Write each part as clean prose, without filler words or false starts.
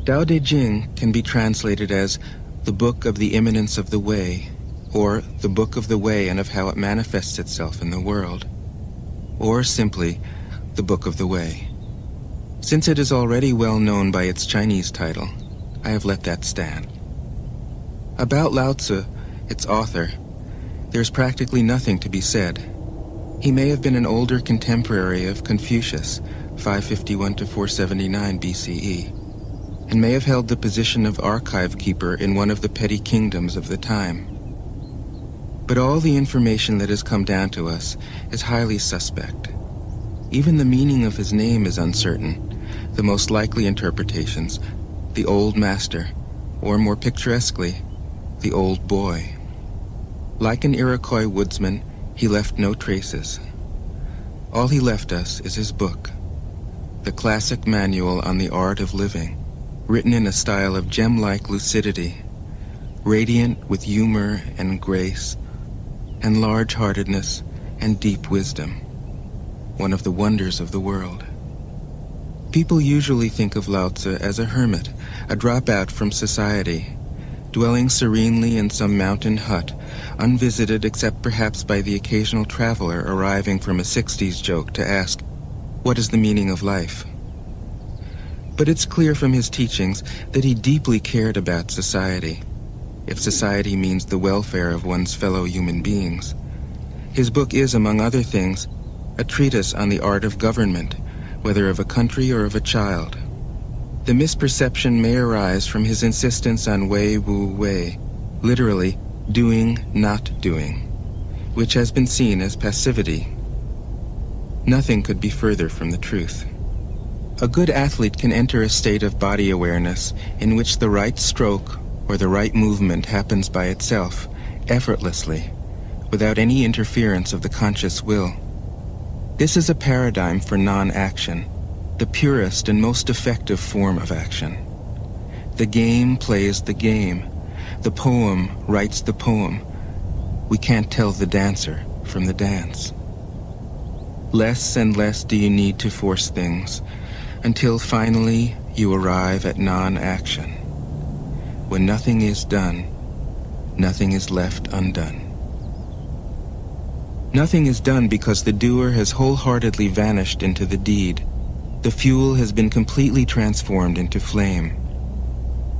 Tao Te Ching can be translated as the Book of the Immanence of the Way, or the Book of the Way and of how it manifests itself in the world, or simply the Book of the Way. Since it is already well known by its Chinese title, I have let that stand. About Lao Tzu, its author, there's practically nothing to be said. He may have been an older contemporary of Confucius, 551 to 479 BCE, and may have held the position of archive keeper in one of the petty kingdoms of the time. But all the information that has come down to us is highly suspect. Even the meaning of his name is uncertain. The most likely interpretations, the Old Master, or more picturesquely, the Old Boy. Like an Iroquois woodsman, he left no traces. All he left us is his book, the classic manual on the art of living, written in a style of gem-like lucidity, radiant with humor and grace, and large-heartedness and deep wisdom, one of the wonders of the world. People usually think of Lao Tzu as a hermit, a dropout from society, dwelling serenely in some mountain hut, unvisited except perhaps by the occasional traveler arriving from a 60s joke to ask, "What is the meaning of life?" But it's clear from his teachings that he deeply cared about society, if society means the welfare of one's fellow human beings. His book is, among other things, a treatise on the art of government, whether of a country or of a child. The misperception may arise from his insistence on wei wu wei, literally doing, not doing, which has been seen as passivity. Nothing could be further from the truth. A good athlete can enter a state of body awareness in which the right stroke or the right movement happens by itself, effortlessly, without any interference of the conscious will. This is a paradigm for non-action, the purest and most effective form of action. The game plays the game. The poem writes the poem. We can't tell the dancer from the dance. Less and less do you need to force things, until finally you arrive at non-action. When nothing is done, nothing is left undone. Nothing is done because the doer has wholeheartedly vanished into the deed. The fuel has been completely transformed into flame.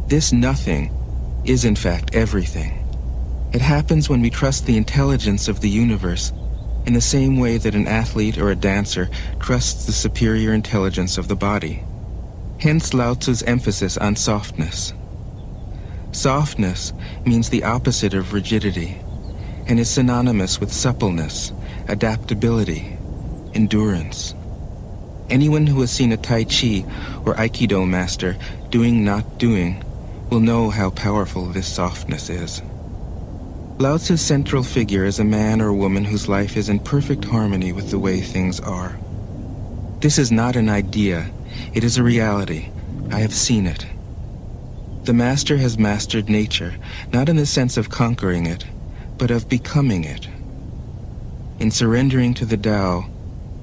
This nothing is in fact everything. It happens when we trust the intelligence of the universe in the same way that an athlete or a dancer trusts the superior intelligence of the body. Hence Lao Tzu's emphasis on softness. Softness means the opposite of rigidity and is synonymous with suppleness, adaptability, endurance. Anyone who has seen a Tai Chi or Aikido master doing not doing will know how powerful this softness is. Lao Tzu's central figure is a man or woman whose life is in perfect harmony with the way things are. This is not an idea, it is a reality. I have seen it. The master has mastered nature, not in the sense of conquering it, but of becoming it. In surrendering to the Tao,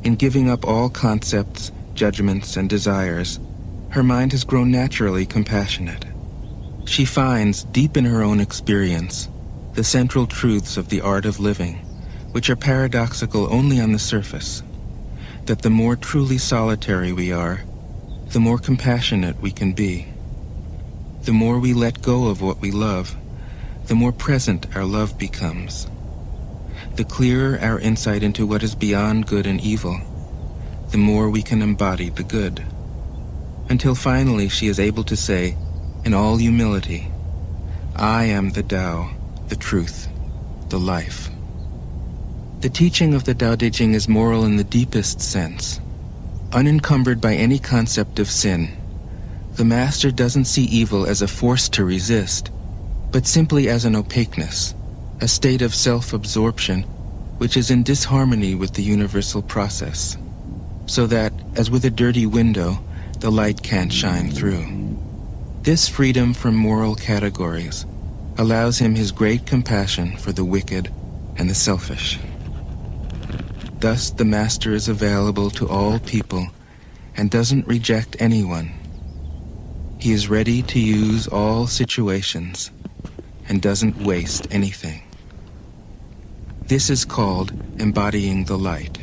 in giving up all concepts, judgments, and desires, her mind has grown naturally compassionate. She finds, deep in her own experience, the central truths of the art of living, which are paradoxical only on the surface, that the more truly solitary we are, the more compassionate we can be. The more we let go of what we love, the more present our love becomes. The clearer our insight into what is beyond good and evil, the more we can embody the good. Until finally she is able to say, in all humility, I am the Tao, the truth, the life. The teaching of the Tao Te Ching is moral in the deepest sense. Unencumbered by any concept of sin, the master doesn't see evil as a force to resist, but simply as an opaqueness, a state of self-absorption which is in disharmony with the universal process, so that, as with a dirty window, the light can't shine through. This freedom from moral categories allows him his great compassion for the wicked and the selfish. Thus the master is available to all people and doesn't reject anyone. He is ready to use all situations and doesn't waste anything. This is called embodying the light.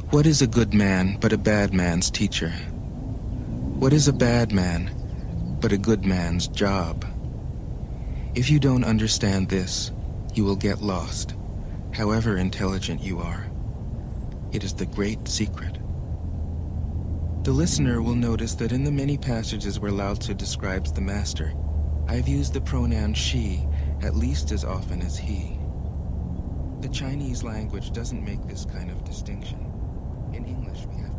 What is a good man but a bad man's teacher? What is a bad man but a good man's job? If you don't understand this, you will get lost, however intelligent you are. It is the great secret. The listener will notice that in the many passages where Lao Tzu describes the master, I've used the pronoun she at least as often as he. The Chinese language doesn't make this kind of distinction. In English, we have